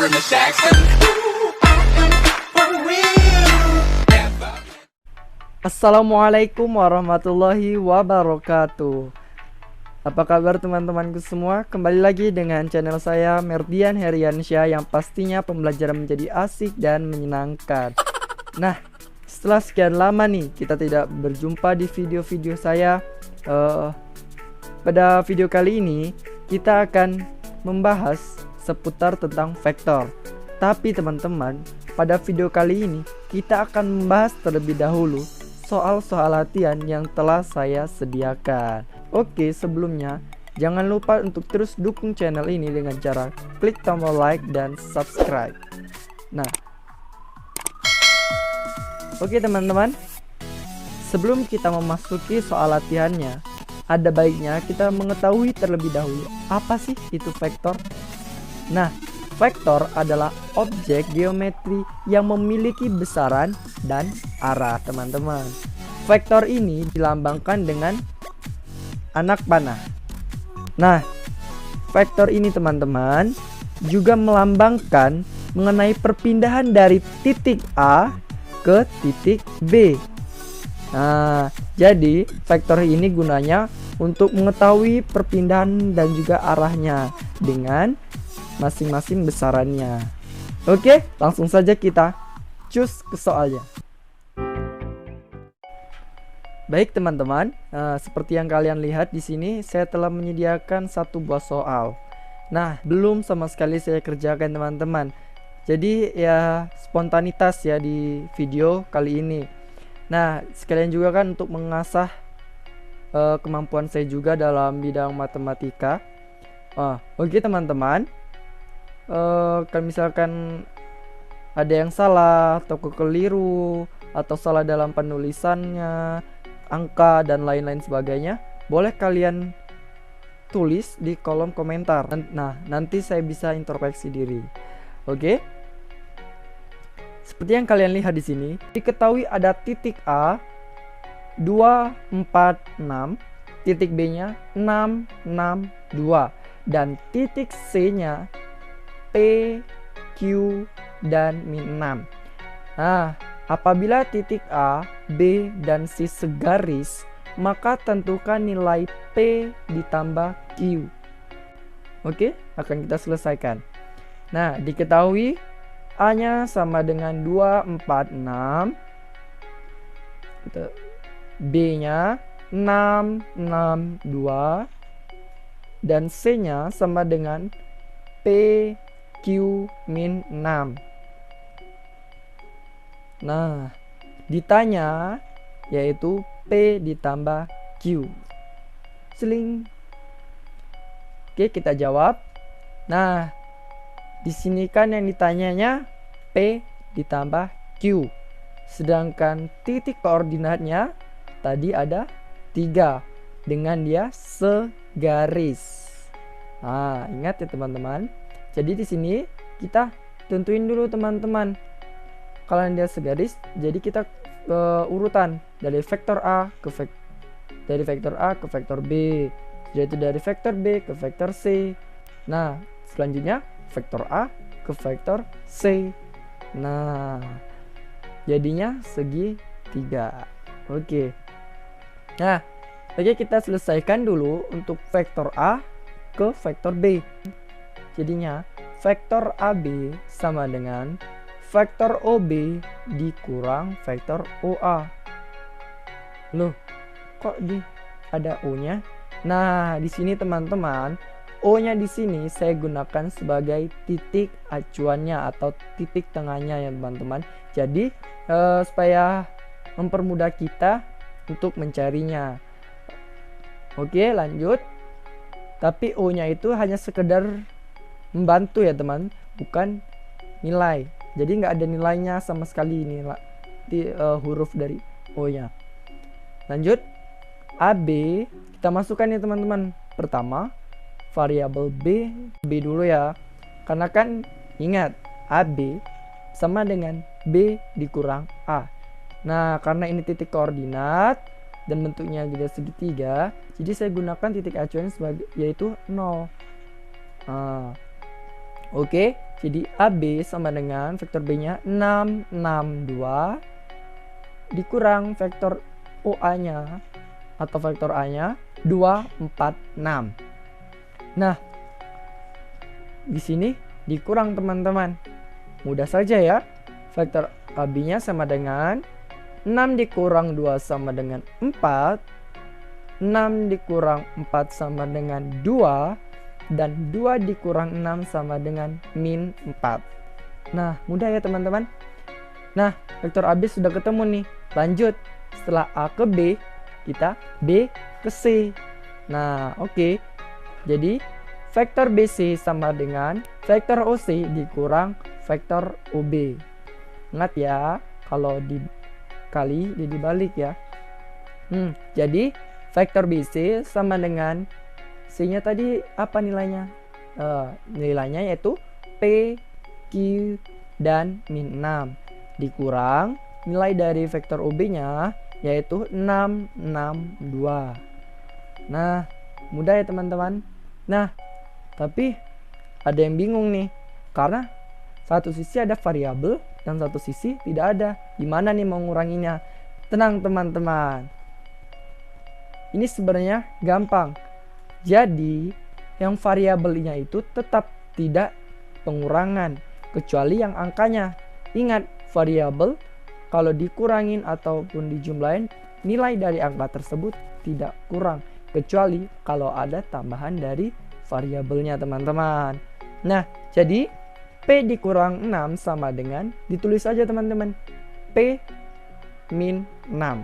from the Jackson. Assalamualaikum warahmatullahi wabarakatuh. Apa kabar teman-temanku semua? Kembali lagi dengan channel saya Merdian Heriansyah, yang pastinya pembelajaran menjadi asik dan menyenangkan. Nah, setelah sekian lama nih kita tidak berjumpa di video-video saya. Pada video kali ini kita akan membahas seputar tentang vektor. Tapi teman-teman, pada video kali ini kita akan membahas terlebih dahulu soal-soal latihan yang telah saya sediakan. Oke, sebelumnya jangan lupa untuk terus dukung channel ini dengan cara klik tombol like dan subscribe. Nah, oke teman-teman, sebelum kita memasuki soal latihannya, ada baiknya kita mengetahui terlebih dahulu apa sih itu vektor. Nah, vektor adalah objek geometri yang memiliki besaran dan arah, teman-teman. Vektor ini dilambangkan dengan anak panah. Nah, vektor ini teman-teman juga melambangkan mengenai perpindahan dari titik A ke titik B. Nah, jadi vektor ini gunanya untuk mengetahui perpindahan dan juga arahnya dengan masing-masing besarannya. Oke, langsung saja kita cus ke soalnya. Baik teman-teman, seperti yang kalian lihat di sini, saya telah menyediakan satu buah soal. Nah, belum sama sekali saya kerjakan teman-teman. Jadi ya spontanitas ya di video kali ini. Nah, sekalian juga kan untuk mengasah kemampuan saya juga dalam bidang matematika. Oke teman-teman. Kalau misalkan ada yang salah atau kekeliru atau salah dalam penulisannya, angka dan lain-lain sebagainya, boleh kalian tulis di kolom komentar. Nah, nanti saya bisa introspeksi diri. Oke? Seperti yang kalian lihat di sini, diketahui ada titik A 2, 4, 6, titik B-nya 6, 6, 2, dan titik C-nya P, Q, dan min 6. Nah, apabila titik A, B, dan C segaris, maka tentukan nilai P ditambah Q. Oke, akan kita selesaikan. Nah, diketahui A-nya sama dengan 2, 4, 6. B-nya 6, 6, 2. Dan C-nya sama dengan P, Q, min 6. Nah, ditanya yaitu P ditambah Q. Seling. Oke, kita jawab. Nah, di sini kan yang ditanyanya P ditambah Q. Sedangkan titik koordinatnya tadi ada 3 dengan dia segaris. Nah, ingat ya teman-teman. Jadi di sini kita tentuin dulu teman-teman. Kalau dia segaris, jadi kita urutan dari vektor A ke vektor B, yaitu dari vektor B ke vektor C. Nah, selanjutnya vektor A ke vektor C. Nah, jadinya segi 3. Oke. Nah, oke, kita selesaikan dulu untuk vektor A ke vektor B. Jadinya vektor AB sama dengan vektor OB dikurang vektor OA. Loh, kok ada O-nya? Nah, di sini teman-teman, O-nya di sini saya gunakan sebagai titik acuannya atau titik tengahnya ya teman-teman. Jadi supaya mempermudah kita untuk mencarinya. Oke, lanjut. Tapi O-nya itu hanya sekedar membantu ya teman, bukan nilai. Jadi nggak ada nilainya sama sekali ini huruf dari O-nya. Lanjut, AB kita masukkan ya teman-teman. Pertama, variabel B dulu ya. Karena kan ingat, AB sama dengan B dikurang A. Nah, karena ini titik koordinat dan bentuknya juga segitiga, jadi saya gunakan titik acuan sebagai yaitu 0. Oke, Jadi AB sama dengan vektor B-nya 6, 6, 2 dikurang vektor OA-nya atau vektor A-nya 2, 4, 6. Nah, di sini dikurang teman-teman. Mudah saja ya. Vektor AB-nya sama dengan 6 dikurang 2 sama dengan 4. 6 dikurang 4 sama dengan 2. Dan 2 dikurang 6 sama dengan min 4. Nah, mudah ya teman-teman. Nah, vektor AB sudah ketemu nih. Lanjut, setelah A ke B, kita B ke C. Nah, oke. Jadi, vektor BC sama dengan vektor OC dikurang vektor OB. Ingat ya, kalau dikali jadi balik ya. Jadi, vektor BC sama dengan C-nya tadi apa nilainya? Nilainya yaitu P, Q, dan min 6 dikurang nilai dari vektor OB-nya yaitu 6, 6, 2. Nah, mudah ya teman-teman. Nah, tapi ada yang bingung nih, karena satu sisi ada variabel dan satu sisi tidak ada. Gimana nih mau nguranginya? Tenang teman-teman. Ini sebenarnya gampang. Jadi, yang variabelnya itu tetap tidak pengurangan, kecuali yang angkanya. Ingat, variabel kalau dikurangin ataupun dijumlahin, nilai dari angka tersebut tidak kurang, kecuali kalau ada tambahan dari variabelnya teman-teman. Nah, jadi P dikurang 6 sama dengan, ditulis aja teman-teman, P min 6,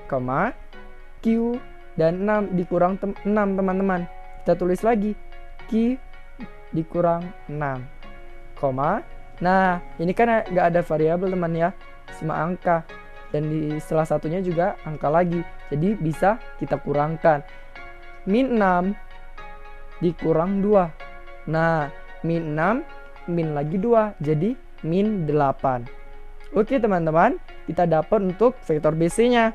koma Q dan 6 dikurang 6 teman-teman. Kita tulis lagi Q dikurang 6, koma. Nah, ini kan nggak ada variabel teman ya, cuma angka. Dan di salah satunya juga angka lagi. Jadi bisa kita kurangkan. Min 6 dikurang 2. Nah, min 6 min lagi 2. Jadi min 8. Oke teman-teman, kita dapat untuk vektor BC-nya.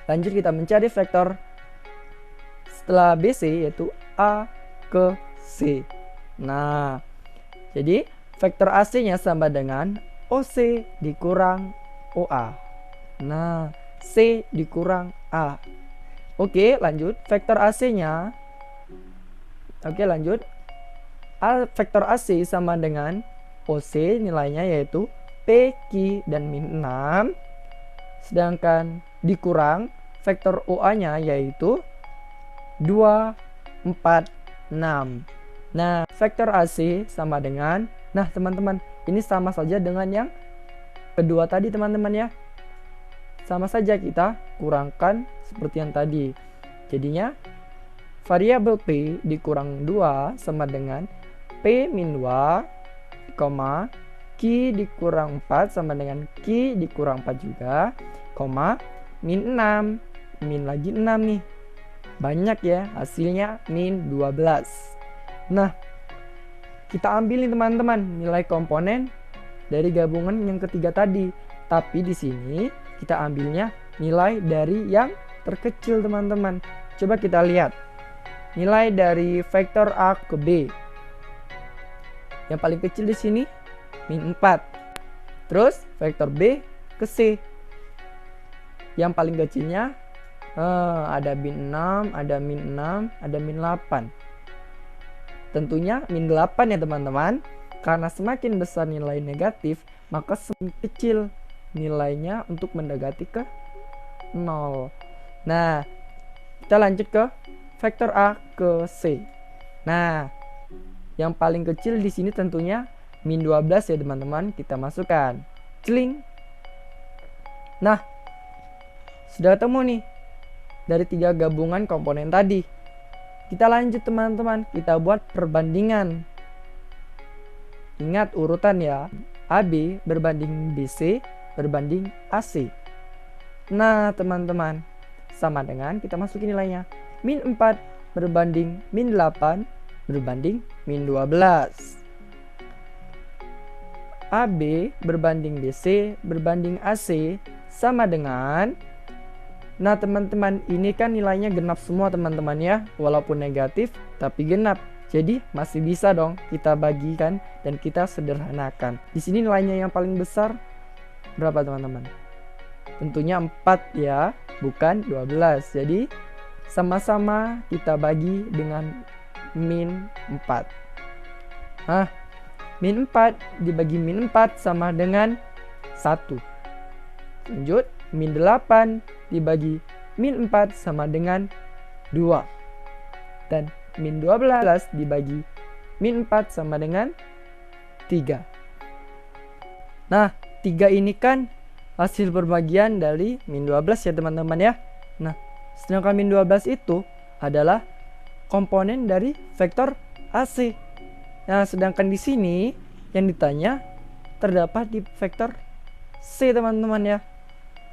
Lanjut kita mencari vektor setelah BC yaitu A ke C. Nah, jadi vektor AC-nya sama dengan OC dikurang OA. Nah, C dikurang A. Oke, lanjut. Vektor AC-nya. Oke, lanjut. Vektor AC sama dengan OC, nilainya yaitu P, Q, dan min 6. Sedangkan dikurang vektor OA-nya yaitu 2, 4, 6. Nah, vektor AC sama dengan, nah teman-teman, ini sama saja dengan yang kedua tadi teman-teman ya. Sama saja kita kurangkan seperti yang tadi. Jadinya variabel P dikurang 2 sama dengan P min 2, koma, Q dikurang 4 sama dengan Q dikurang 4 juga, koma, min 6, min lagi 6 nih. Banyak ya, hasilnya min 12. Nah, kita ambil nih teman-teman nilai komponen dari gabungan yang ketiga tadi. Tapi di sini kita ambilnya nilai dari yang terkecil teman-teman. Coba kita lihat. Nilai dari vektor A ke B. Yang paling kecil di sini min 4. Terus vektor B ke C. Yang paling kecilnya ada min 6, ada min 6, ada min 8. Tentunya min 8 ya teman-teman. Karena semakin besar nilai negatif, maka semakin kecil nilainya untuk mendekati ke 0. Nah, kita lanjut ke vektor A ke C. Nah, yang paling kecil di sini tentunya min 12 ya teman-teman. Kita masukkan. Celing. Nah, sudah ketemu nih dari 3 gabungan komponen tadi. Kita lanjut teman-teman, kita buat perbandingan. Ingat urutan ya, AB berbanding BC berbanding AC. Nah teman-teman, sama dengan kita masukin nilainya. Min 4 berbanding min 8 berbanding min 12. AB berbanding BC berbanding AC sama dengan, nah teman-teman, ini kan nilainya genap semua teman-teman ya, walaupun negatif tapi genap. Jadi masih bisa dong kita bagikan dan kita sederhanakan. Di sini nilainya yang paling besar berapa teman-teman? Tentunya 4 ya, bukan 12. Jadi sama-sama kita bagi dengan min 4. Nah, min 4 dibagi min 4 sama dengan 1. Lanjut, min 8 dibagi min 4 sama dengan 2. Dan min 12 dibagi min 4 sama dengan 3. Nah, 3 ini kan hasil perbagian dari min 12 ya teman-teman ya. Nah, sedangkan min 12 itu adalah komponen dari vektor AC. Nah, sedangkan di sini yang ditanya terdapat di vektor C teman-teman ya.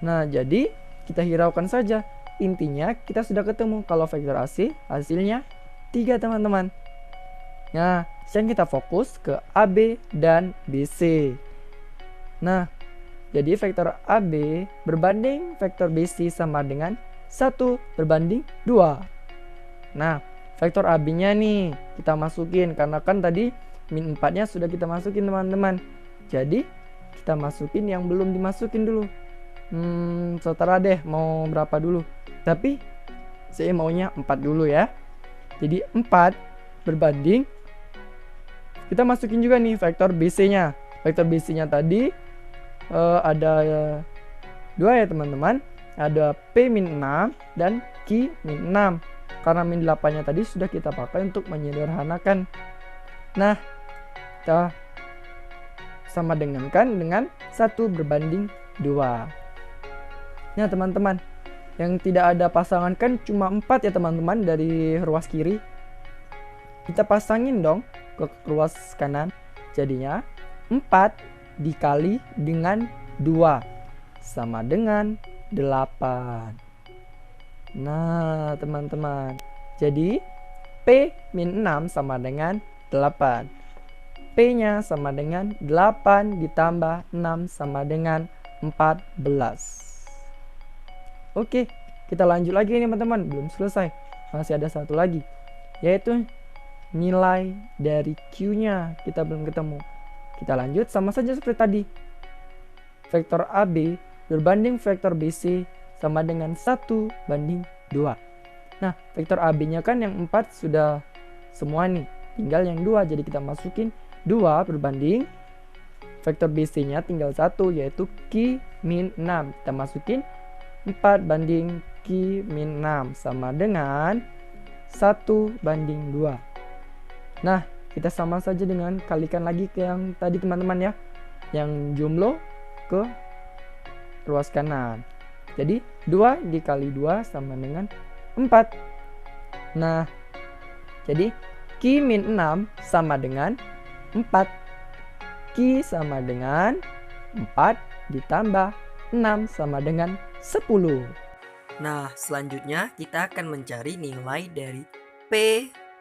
Nah, jadi kita hiraukan saja. Intinya kita sudah ketemu kalau vektor AC hasilnya 3 teman-teman. Nah, sekarang kita fokus ke AB dan BC. Nah, jadi vektor AB berbanding vektor BC sama dengan 1 berbanding 2. Nah, vektor AB-nya nih kita masukin karena kan tadi min 4-nya sudah kita masukin teman-teman. Jadi kita masukin yang belum dimasukin dulu. Setara deh mau berapa dulu. Tapi saya maunya 4 dulu ya. Jadi 4 berbanding, kita masukin juga nih vektor BC-nya. Vektor BC-nya tadi ada 2 ya teman-teman. Ada P-6 dan Q-6. Karena min 8-nya tadi sudah kita pakai untuk menyederhanakan. Nah, kita sama dengankan dengan 1 berbanding 2. Nah teman-teman, yang tidak ada pasangan kan cuma 4 ya teman-teman dari ruas kiri. Kita pasangin dong ke ruas kanan. Jadinya 4 dikali dengan 2 sama dengan 8. Nah teman-teman, jadi P-6 sama dengan 8. P-nya sama dengan 8 ditambah 6 sama dengan 14. Oke, kita lanjut lagi nih teman-teman. Belum selesai, masih ada satu lagi, yaitu nilai dari Q-nya kita belum ketemu. Kita lanjut sama saja seperti tadi. Vektor AB berbanding vektor BC sama dengan 1 banding 2. Nah, vektor AB-nya kan yang 4 sudah semua nih, tinggal yang 2. Jadi kita masukin 2 berbanding vektor BC-nya tinggal 1, yaitu Q-6. Kita masukin 4 banding Q-6 sama dengan 1 banding 2. Nah, kita sama saja dengan kalikan lagi ke yang tadi teman-teman ya, yang jumlah ke ruas kanan. Jadi 2 dikali 2 sama dengan 4. Nah, jadi Q-6 sama dengan 4. Q sama dengan 4 ditambah 6 sama dengan 10. Nah, selanjutnya kita akan mencari nilai dari P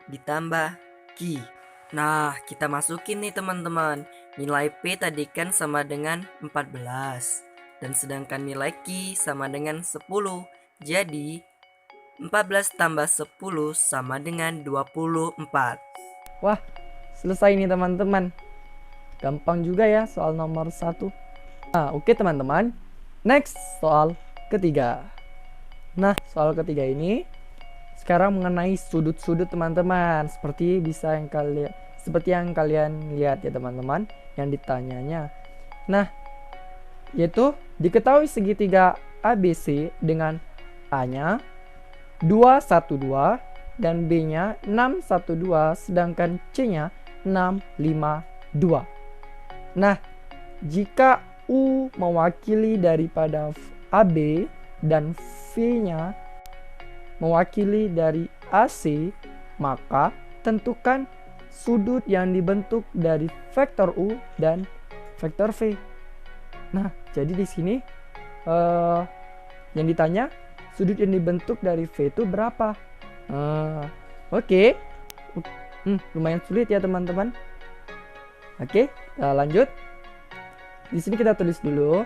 ditambah Q. Nah, kita masukin nih teman-teman. Nilai P tadi kan sama dengan 14. Dan sedangkan nilai Q sama dengan 10. Jadi 14 tambah 10 sama dengan 24. Wah, selesai nih teman-teman. Gampang juga ya soal nomor 1. Nah, oke teman-teman. Next, soal ketiga. Nah, soal ketiga ini sekarang mengenai sudut-sudut teman-teman. Seperti yang kalian lihat ya teman-teman, yang ditanyanya. Nah, yaitu diketahui segitiga ABC dengan A-nya 212 dan B-nya 612, sedangkan C-nya 652. Nah, jika U mewakili daripada AB dan V-nya mewakili dari AC, maka tentukan sudut yang dibentuk dari vektor U dan vektor V. Nah, jadi di sini yang ditanya sudut yang dibentuk dari V itu berapa? Oke. Lumayan sulit ya teman-teman. Oke, kita lanjut. Di sini kita tulis dulu.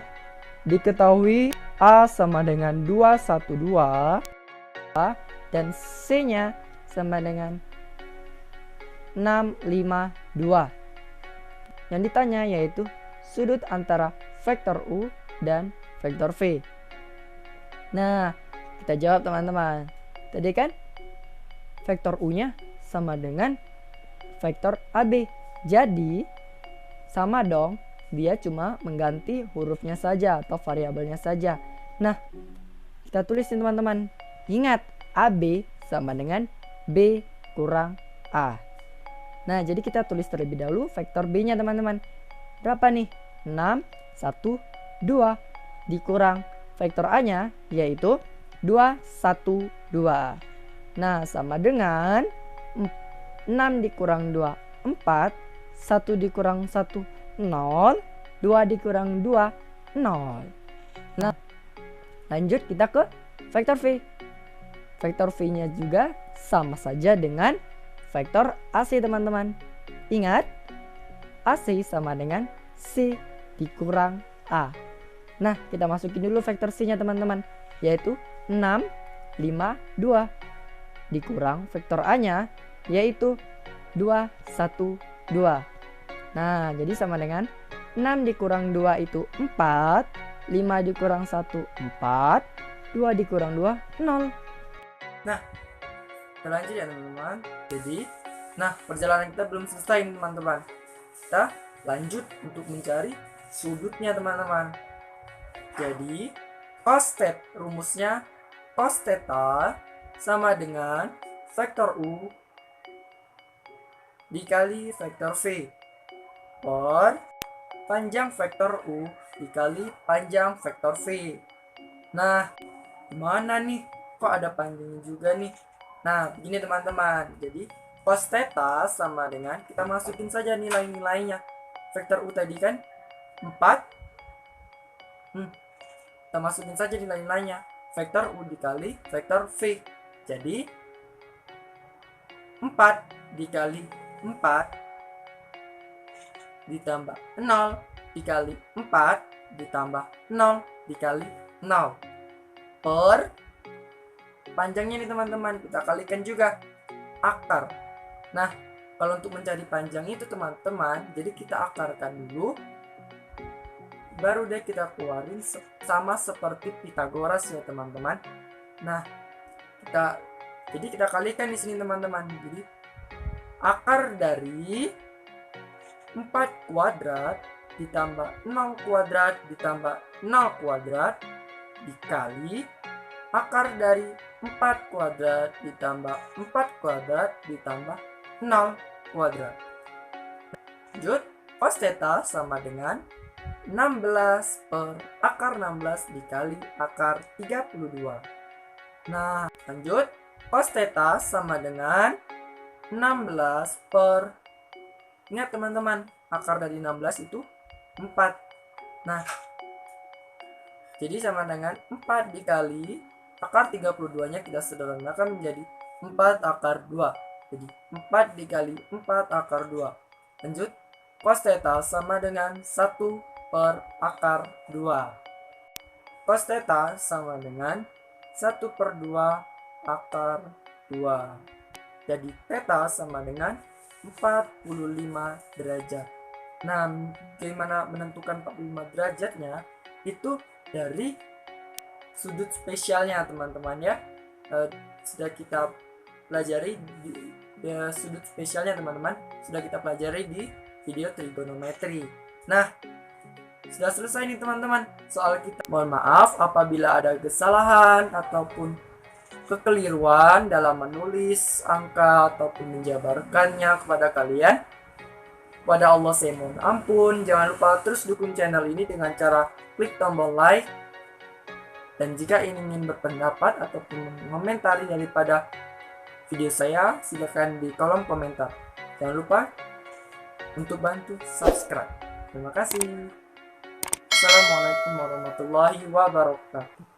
Diketahui A sama dengan 212 dan C-nya sama dengan 652. Yang ditanya yaitu sudut antara vektor U dan vektor V. Nah, kita jawab teman-teman. Tadi kan vektor U-nya sama dengan vektor AB. Jadi sama dong, dia cuma mengganti hurufnya saja atau variabelnya saja. Nah, kita tulisin teman-teman. Ingat, AB sama dengan B kurang A. Nah, jadi kita tulis terlebih dahulu vektor B-nya teman-teman. Berapa nih? 6, 1, 2 dikurang vektor A-nya yaitu 2, 1, 2. Nah, sama dengan 6 dikurang 2, 4. 1 dikurang 1, 0. 2 dikurang 2, 0. Nah, lanjut kita ke vektor V. Vektor V-nya juga sama saja dengan vektor AC teman-teman. Ingat, AC sama dengan C dikurang A. Nah, kita masukin dulu vektor C-nya teman-teman, yaitu 6, 5, 2 dikurang vektor A-nya yaitu 2, 1, 2. Nah, jadi sama dengan 6 dikurang 2 itu 4, 5 dikurang 1, 4, 2 dikurang 2, 0. Nah, kita lanjut ya teman-teman. Jadi, perjalanan kita belum selesai teman-teman. Kita lanjut untuk mencari sudutnya teman-teman. Jadi, rumusnya cos theta sama dengan vektor U dikali vektor V per panjang vektor U dikali panjang vektor V. Nah, gimana nih? Kok ada panjangnya juga nih? Nah, begini teman-teman. Jadi, cos theta sama dengan, kita masukin saja nilai-nilainya. Vektor U tadi kan 4. Kita masukin saja nilai-nilainya. Vektor U dikali vektor V. Jadi, 4 dikali 4 ditambah 0 dikali 4 ditambah 0 dikali 0 per panjangnya nih teman-teman, kita kalikan juga akar. Nah, kalau untuk mencari panjang itu teman-teman, jadi kita akarkan dulu, baru deh kita keluarin sama seperti Pitagoras ya teman-teman. Nah, kita kalikan di sini teman-teman. Jadi akar dari 4 kuadrat ditambah 0 kuadrat ditambah 0 kuadrat dikali akar dari 4 kuadrat ditambah 4 kuadrat ditambah 0 kuadrat. Lanjut, cos theta sama dengan 16 per akar 16 dikali akar 32. Nah, lanjut, cos theta sama dengan 16 per, ingat teman-teman, akar dari 16 itu 4. Nah, jadi sama dengan 4 dikali akar 32-nya kita sederhanakan menjadi 4 akar 2. Jadi 4 dikali 4 akar 2. Lanjut, cos theta sama dengan 1 per akar 2. Cos theta sama dengan 1 per 2 akar 2. Jadi theta sama dengan 45 derajat. Nah, bagaimana menentukan 45 derajatnya? Itu dari sudut spesialnya teman-teman ya. Sudah kita pelajari sudut spesialnya teman-teman, sudah kita pelajari di video trigonometri. Nah, sudah selesai nih teman-teman soal kita. Mohon maaf apabila ada kesalahan ataupun kekeliruan dalam menulis angka ataupun menjabarkannya kepada kalian. Kepada Allah saya mohon ampun. Jangan lupa terus dukung channel ini dengan cara klik tombol like. Dan jika ingin berpendapat ataupun mengomentari daripada video saya, silakan di kolom komentar. Jangan lupa untuk bantu subscribe. Terima kasih. Assalamualaikum warahmatullahi wabarakatuh.